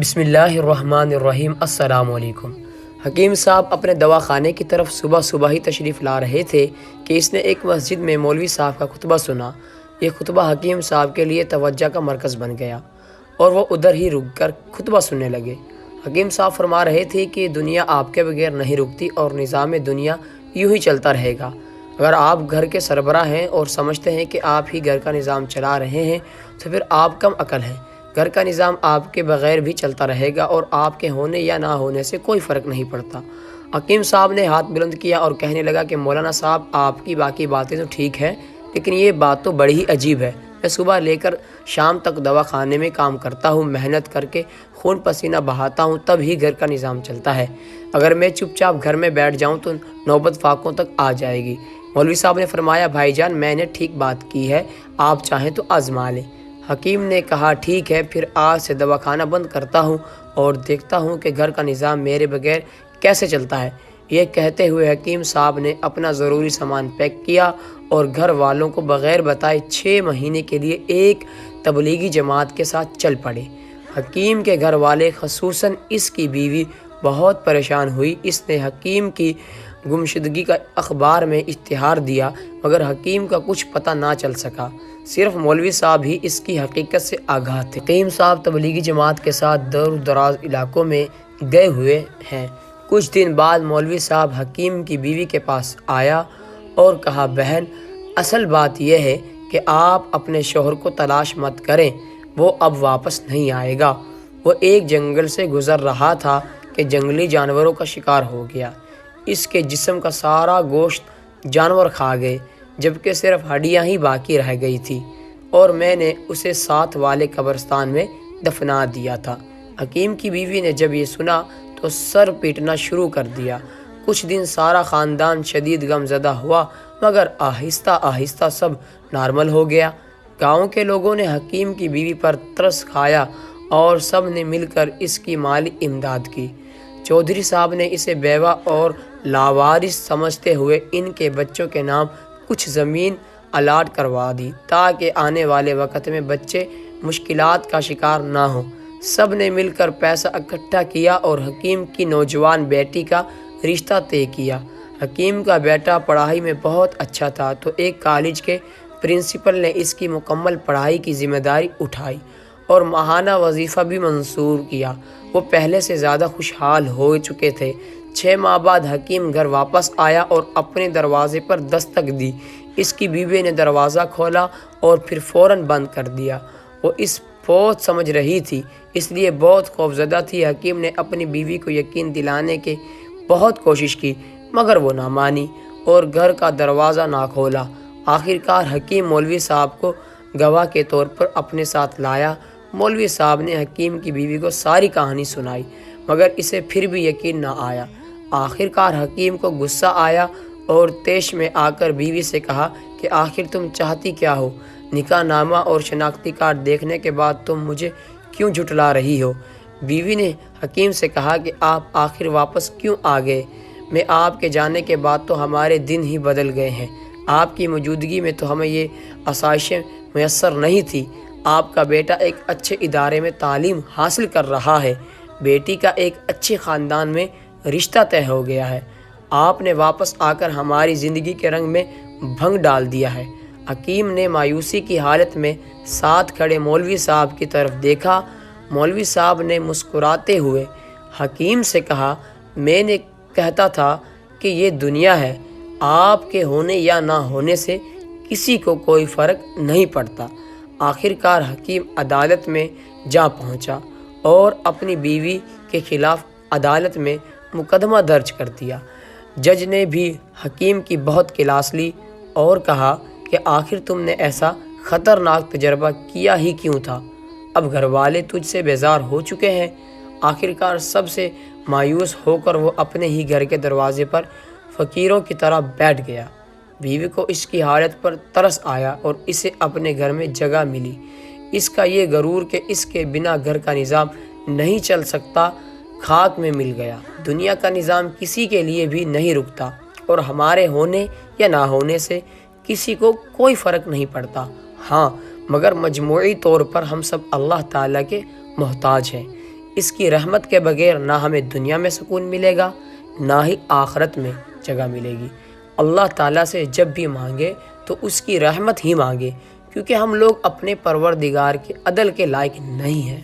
بسم اللہ الرحمن الرحیم۔ السلام علیکم۔ حکیم صاحب اپنے دواخانے کی طرف صبح صبح ہی تشریف لا رہے تھے کہ اس نے ایک مسجد میں مولوی صاحب کا خطبہ سنا۔ یہ خطبہ حکیم صاحب کے لیے توجہ کا مرکز بن گیا اور وہ ادھر ہی رک کر خطبہ سننے لگے۔ حکیم صاحب فرما رہے تھے کہ دنیا آپ کے بغیر نہیں رکتی اور نظام دنیا یوں ہی چلتا رہے گا۔ اگر آپ گھر کے سربراہ ہیں اور سمجھتے ہیں کہ آپ ہی گھر کا نظام چلا رہے ہیں تو پھر آپ کم عقل ہیں۔ گھر کا نظام آپ کے بغیر بھی چلتا رہے گا اور آپ کے ہونے یا نہ ہونے سے کوئی فرق نہیں پڑتا۔ حکیم صاحب نے ہاتھ بلند کیا اور کہنے لگا کہ مولانا صاحب، آپ کی باقی باتیں تو ٹھیک ہے، لیکن یہ بات تو بڑی ہی عجیب ہے۔ میں صبح لے کر شام تک دواخانے میں کام کرتا ہوں، محنت کر کے خون پسینہ بہاتا ہوں، تب ہی گھر کا نظام چلتا ہے۔ اگر میں چپ چاپ گھر میں بیٹھ جاؤں تو نوبت فاقوں تک آ جائے گی۔ مولوی صاحب نے فرمایا، بھائی جان، میں نے ٹھیک بات کی ہے، آپ چاہیں تو آزما لیں۔ حکیم نے کہا، ٹھیک ہے، پھر آج سے دواخانہ بند کرتا ہوں اور دیکھتا ہوں کہ گھر کا نظام میرے بغیر کیسے چلتا ہے۔ یہ کہتے ہوئے حکیم صاحب نے اپنا ضروری سامان پیک کیا اور گھر والوں کو بغیر بتائے 6 مہینے کے لیے ایک تبلیغی جماعت کے ساتھ چل پڑے۔ حکیم کے گھر والے، خصوصاً اس کی بیوی، بہت پریشان ہوئی۔ اس نے حکیم کی گمشدگی کا اخبار میں اشتہار دیا، مگر حکیم کا کچھ پتہ نہ چل سکا۔ صرف مولوی صاحب ہی اس کی حقیقت سے آگاہ تھے۔ حکیم صاحب تبلیغی جماعت کے ساتھ دور دراز علاقوں میں گئے ہوئے ہیں۔ کچھ دن بعد مولوی صاحب حکیم کی بیوی کے پاس آیا اور کہا، بہن، اصل بات یہ ہے کہ آپ اپنے شوہر کو تلاش مت کریں، وہ اب واپس نہیں آئے گا۔ وہ ایک جنگل سے گزر رہا تھا کہ جنگلی جانوروں کا شکار ہو گیا۔ اس کے جسم کا سارا گوشت جانور کھا گئے، جبکہ صرف ہڈیاں ہی باقی رہ گئی تھی، اور میں نے اسے ساتھ والے قبرستان میں دفنا دیا تھا۔ حکیم کی بیوی نے جب یہ سنا تو سر پیٹنا شروع کر دیا۔ کچھ دن سارا خاندان شدید غم زدہ ہوا، مگر آہستہ آہستہ سب نارمل ہو گیا۔ گاؤں کے لوگوں نے حکیم کی بیوی پر ترس کھایا اور سب نے مل کر اس کی مالی امداد کی۔ چودھری صاحب نے اسے بیوہ اور لاوارث سمجھتے ہوئے ان کے بچوں کے نام کچھ زمین الاٹ کروا دی، تاکہ آنے والے وقت میں بچے مشکلات کا شکار نہ ہوں۔ سب نے مل کر پیسہ اکٹھا کیا اور حکیم کی نوجوان بیٹی کا رشتہ طے کیا۔ حکیم کا بیٹا پڑھائی میں بہت اچھا تھا، تو ایک کالج کے پرنسپل نے اس کی مکمل پڑھائی کی ذمہ داری اٹھائی اور ماہانہ وظیفہ بھی منظور کیا۔ وہ پہلے سے زیادہ خوشحال ہو چکے تھے۔ 6 ماہ بعد حکیم گھر واپس آیا اور اپنے دروازے پر دستک دی۔ اس کی بیوی نے دروازہ کھولا اور پھر فوراً بند کر دیا۔ وہ اس فوت سمجھ رہی تھی، اس لیے بہت خوفزدہ تھی۔ حکیم نے اپنی بیوی کو یقین دلانے کی بہت کوشش کی، مگر وہ نہ مانی اور گھر کا دروازہ نہ کھولا۔ آخرکار حکیم مولوی صاحب کو گواہ کے طور پر اپنے ساتھ لایا۔ مولوی صاحب نے حکیم کی بیوی کو ساری کہانی سنائی، مگر اسے پھر بھی یقین نہ آیا۔ آخرکار حکیم کو غصہ آیا اور طیش میں آ کر بیوی سے کہا کہ آخر تم چاہتی کیا ہو؟ نکاح نامہ اور شناختی کارڈ دیکھنے کے بعد تم مجھے کیوں جھٹلا رہی ہو؟ بیوی نے حکیم سے کہا کہ آپ آخر واپس کیوں آ گئے؟ میں آپ کے جانے کے بعد تو ہمارے دن ہی بدل گئے ہیں۔ آپ کی موجودگی میں تو ہمیں یہ آسائشیں میسر نہیں تھی۔ آپ کا بیٹا ایک اچھے ادارے میں تعلیم حاصل کر رہا ہے، بیٹی کا ایک اچھے خاندان میں رشتہ طے ہو گیا ہے۔ آپ نے واپس آ کر ہماری زندگی کے رنگ میں بھنگ ڈال دیا ہے۔ حکیم نے مایوسی کی حالت میں ساتھ کھڑے مولوی صاحب کی طرف دیکھا۔ مولوی صاحب نے مسکراتے ہوئے حکیم سے کہا، میں نے کہتا تھا کہ یہ دنیا ہے، آپ کے ہونے یا نہ ہونے سے کسی کو کوئی فرق نہیں پڑتا۔ آخرکار حکیم عدالت میں جا پہنچا اور اپنی بیوی کے خلاف عدالت میں مقدمہ درج کر دیا۔ جج نے بھی حکیم کی بہت کلاس لی اور کہا کہ آخر تم نے ایسا خطرناک تجربہ کیا ہی کیوں تھا؟ اب گھر والے تجھ سے بیزار ہو چکے ہیں۔ آخرکار سب سے مایوس ہو کر وہ اپنے ہی گھر کے دروازے پر فقیروں کی طرح بیٹھ گیا۔ بیوی کو اس کی حالت پر ترس آیا اور اسے اپنے گھر میں جگہ ملی۔ اس کا یہ غرور کہ اس کے بنا گھر کا نظام نہیں چل سکتا خاک میں مل گیا۔ دنیا کا نظام کسی کے لیے بھی نہیں رکتا اور ہمارے ہونے یا نہ ہونے سے کسی کو کوئی فرق نہیں پڑتا۔ ہاں، مگر مجموعی طور پر ہم سب اللہ تعالیٰ کے محتاج ہیں۔ اس کی رحمت کے بغیر نہ ہمیں دنیا میں سکون ملے گا، نہ ہی آخرت میں جگہ ملے گی۔ اللہ تعالیٰ سے جب بھی مانگے تو اس کی رحمت ہی مانگے، کیونکہ ہم لوگ اپنے پروردگار کے عدل کے لائق نہیں ہیں۔